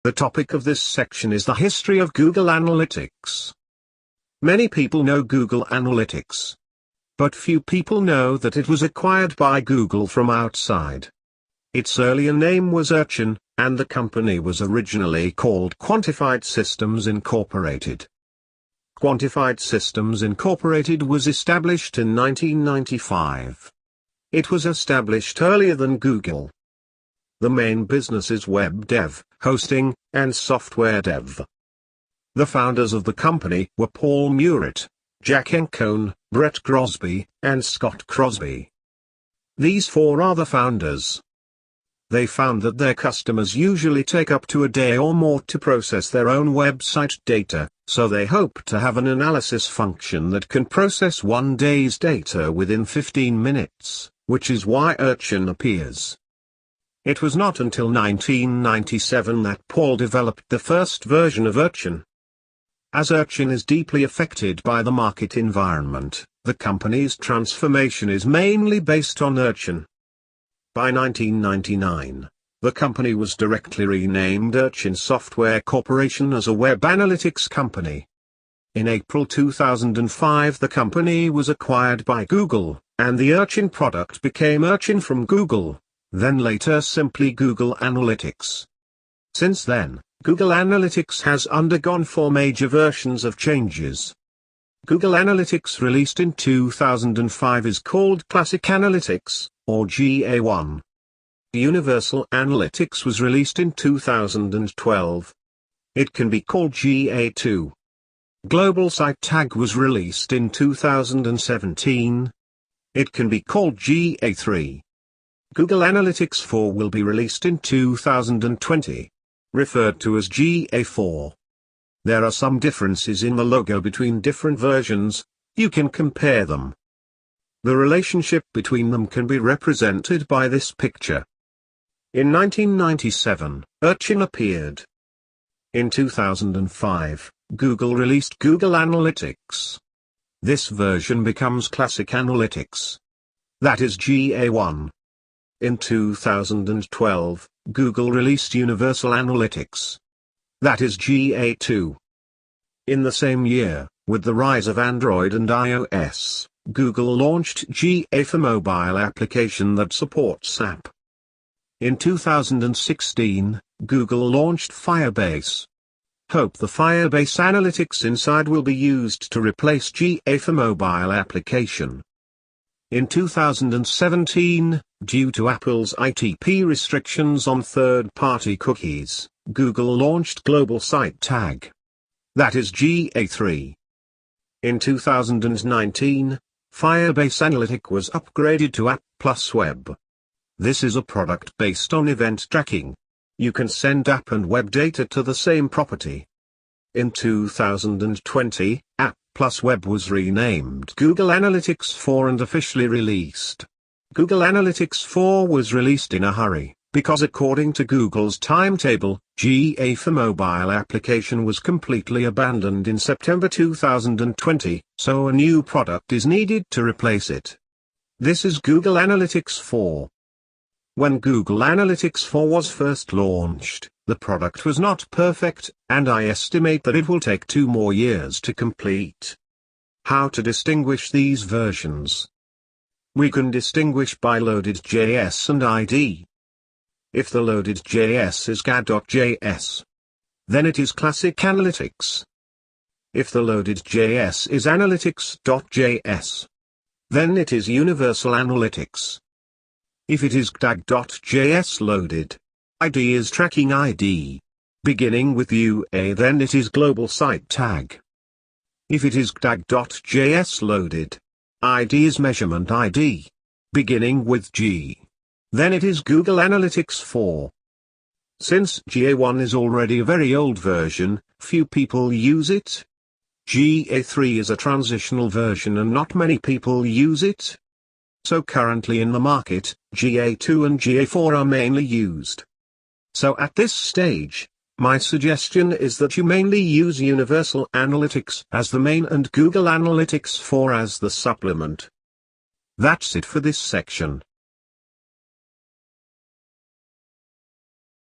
The topic of this section is the history of Google Analytics. Many people know Google Analytics, but few people know that it was acquired by Google from outside. Its earlier name was Urchin, and the company was originally called Quantified Systems Incorporated. Quantified Systems Incorporated was established in 1995. It was established earlier than Google. The main business is web dev, hosting, and software dev. The founders of the company were Paul Murrett, Jack Encone, Brett Crosby, and Scott Crosby. These four are the founders. They found that their customers usually take up to a day or more to process their own website data, so they hope to have an analysis function that can process one day's data within 15 minutes, which is why Urchin appears. It was not until 1997 that Paul developed the first version of Urchin. As Urchin is deeply affected by the market environment, the company's transformation is mainly based on Urchin. By 1999, the company was directly renamed Urchin Software Corporation as a web analytics company. In April 2005 the company was acquired by Google, and the Urchin product became Urchin from Google, then later simply Google Analytics. Since then, Google Analytics has undergone 4 major versions of changes. Google Analytics released in 2005 is called Classic Analytics, or GA1. Universal Analytics was released in 2012. It can be called GA2. Global Site Tag was released in 2017. It can be called GA3. Google Analytics 4 will be released in 2020, referred to as GA4. There are some differences in the logo between different versions. You can compare them. The relationship between them can be represented by this picture. In 1997, Urchin appeared. In 2005, Google released Google Analytics. This version becomes Classic Analytics. That is GA1. In 2012, Google released Universal Analytics. That is GA2. In the same year, with the rise of Android and iOS, Google launched GA for mobile application that supports SAP. In 2016, Google launched Firebase. Hope the Firebase Analytics inside will be used to replace GA for mobile application. In 2017, due to Apple's ITP restrictions on third-party cookies, Google launched Global Site Tag. That is GA3. In 2019, Firebase Analytic was upgraded to App Plus Web. This is a product based on event tracking. You can send app and web data to the same property. In 2020, App Plus Web was renamed Google Analytics 4 and officially released. Google Analytics 4 was released in a hurry, because according to Google's timetable, GA for mobile application was completely abandoned in September 2020, so a new product is needed to replace it. This is Google Analytics 4. When Google Analytics 4 was first launched, the product was not perfect, and I estimate that it will take 2 more years to complete. How to distinguish these versions? We can distinguish by loaded.js and ID. If the loaded.js is gad.js, then it is Classic Analytics. If the loaded.js is analytics.js, then it is Universal Analytics. If it is gdag.js loaded, ID is Tracking ID. Beginning with UA, then it is Global Site Tag. If it is gdag.js loaded, ID is Measurement ID. Beginning with G, then it is Google Analytics 4. Since GA1 is already a very old version, few people use it. GA3 is a transitional version and not many people use it. So currently in the market, GA2 and GA4 are mainly used. So at this stage, my suggestion is that you mainly use Universal Analytics as the main and Google Analytics 4 as the supplement. That's it for this section.